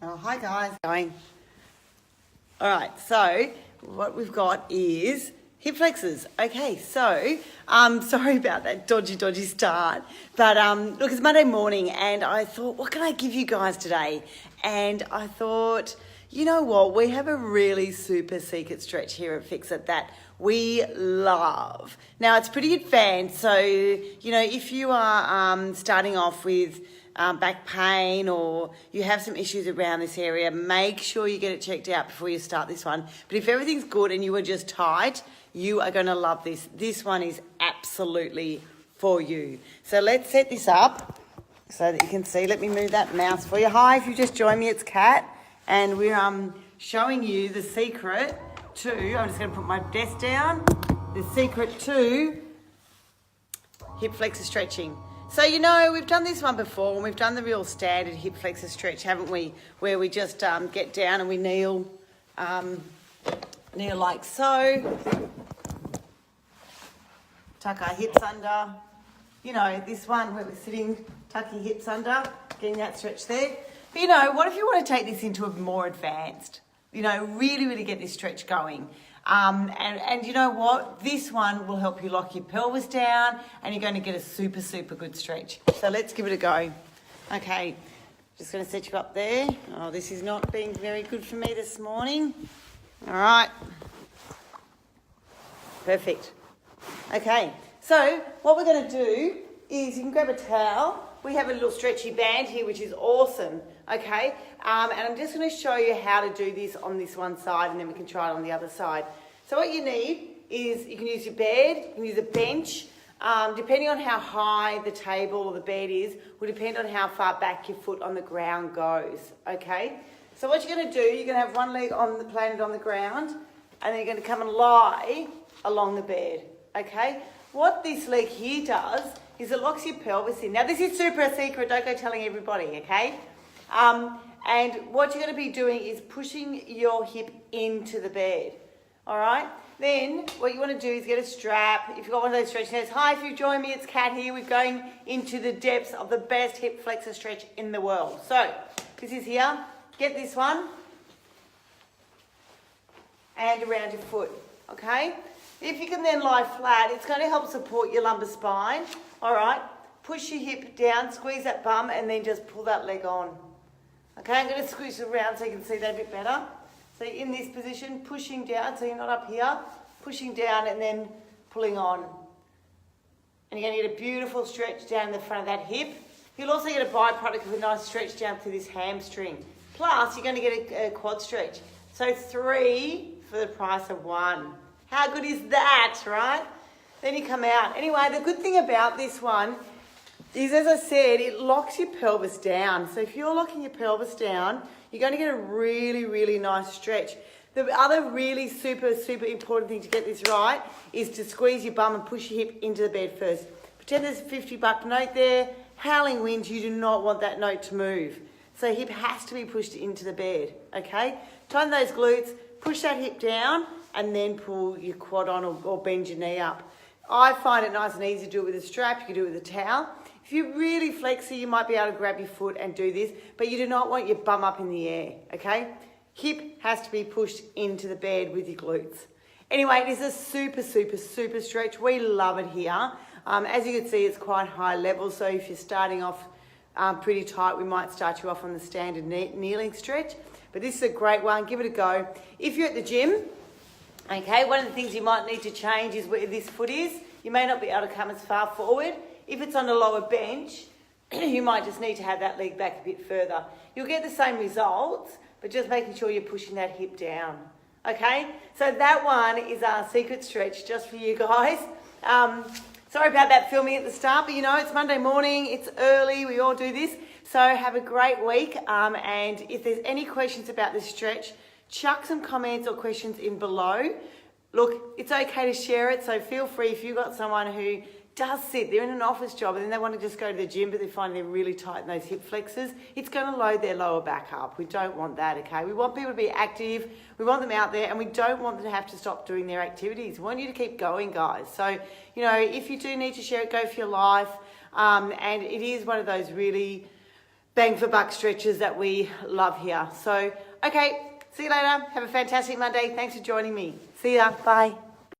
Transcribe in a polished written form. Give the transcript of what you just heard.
Oh, hi guys. Going. All right, so what we've got is hip flexors. Okay, so sorry about that dodgy start, but look, it's Monday morning, and I thought, what can I give you guys today? And I thought, you know what? We have a really super secret stretch here at Fix It that we love. Now, it's pretty advanced, so you know, if you are starting off with back pain or you have some issues around this area, make sure you get it checked out before you start this one. But if everything's good and you are just tight, you are going to love this. This one is absolutely for you. So let's set this up so that you can see. Let me move that mouse for you. Hi, if you just joined me, it's Kat, and we're showing you the secret to, I'm just going to put my desk down, the secret to hip flexor stretching. So, you know, we've done this one before, and we've done the real standard hip flexor stretch, haven't we? Where we just get down and we kneel like so. Tuck our hips under. You know, this one where we're sitting, tuck your hips under, getting that stretch there. But, you know, what if you want to take this into a more advanced, you know, really get this stretch going? And you know what? This one will help you lock your pelvis down, and you're going to get a super good stretch. So let's give it a go. Okay, just going to set you up there. Oh, this is not being very good for me this morning. All right. Perfect. Okay, so what we're going to do is you can grab a towel. We have a little stretchy band here, which is awesome, okay? And I'm just going to show you how to do this on this one side, and then we can try it on the other side. So what you need is you can use your bed, you can use a bench. Depending on how high the table or the bed is, will depend on how far back your foot on the ground goes, okay? So what you're going to do, you're going to have one leg planted on the ground, and then you're going to come and lie along the bed, okay? What this leg here does is it locks your pelvis in. Now, this is super secret. Don't go telling everybody, okay? And what you're going to be doing is pushing your hip into the bed, all right? Then what you want to do is get a strap. If you've got one of those stretching nets, hi, if you join me, it's Kat here. We're going into the depths of the best hip flexor stretch in the world. So this is here. Get this one and around your foot, okay? If you can then lie flat, it's going to help support your lumbar spine. All right, push your hip down, squeeze that bum, and then just pull that leg on. Okay, I'm going to squeeze it around so you can see that a bit better. So in this position, pushing down, so you're not up here, pushing down and then pulling on. And you're going to get a beautiful stretch down the front of that hip. You'll also get a byproduct of a nice stretch down through this hamstring. Plus, you're going to get a quad stretch. So 3 for the price of 1. How good is that, right? Then you come out. Anyway, the good thing about this one is, as I said, it locks your pelvis down. So if you're locking your pelvis down, you're going to get a really nice stretch. The other really super important thing to get this right is to squeeze your bum and push your hip into the bed first. Pretend there's a $50 note there. Howling winds, you do not want that note to move. So hip has to be pushed into the bed, okay? Tighten those glutes, push that hip down, and then pull your quad on or bend your knee up. I find it nice and easy to do it with a strap. You can do it with a towel. If you're really flexy, you might be able to grab your foot and do this, but you do not want your bum up in the air, okay? Hip has to be pushed into the bed with your glutes. Anyway, it is a super stretch. We love it here. As you can see, it's quite high level, so if you're starting off pretty tight, we might start you off on the standard kneeling stretch, but this is a great one. Give it a go. If you're at the gym, okay, one of the things you might need to change is where this foot is. You may not be able to come as far forward. If it's on a lower bench, you might just need to have that leg back a bit further. You'll get the same results, but just making sure you're pushing that hip down. Okay, so that one is our secret stretch just for you guys. Sorry about that filming at the start, but you know, it's Monday morning, it's early, we all do this. So have a great week, and if there's any questions about this stretch, chuck some comments or questions in below. Look, it's okay to share it, so feel free if you've got someone who does sit, they're in an office job and then they want to just go to the gym, but they find they're really tight in those hip flexors, it's going to load their lower back up. We don't want that, okay? We want people to be active, we want them out there, and we don't want them to have to stop doing their activities. We want you to keep going, guys. So, you know, if you do need to share it, go for your life. And it is one of those really bang for buck stretches that we love here. So, okay, see you later. Have a fantastic Monday. Thanks for joining me. See ya. Bye.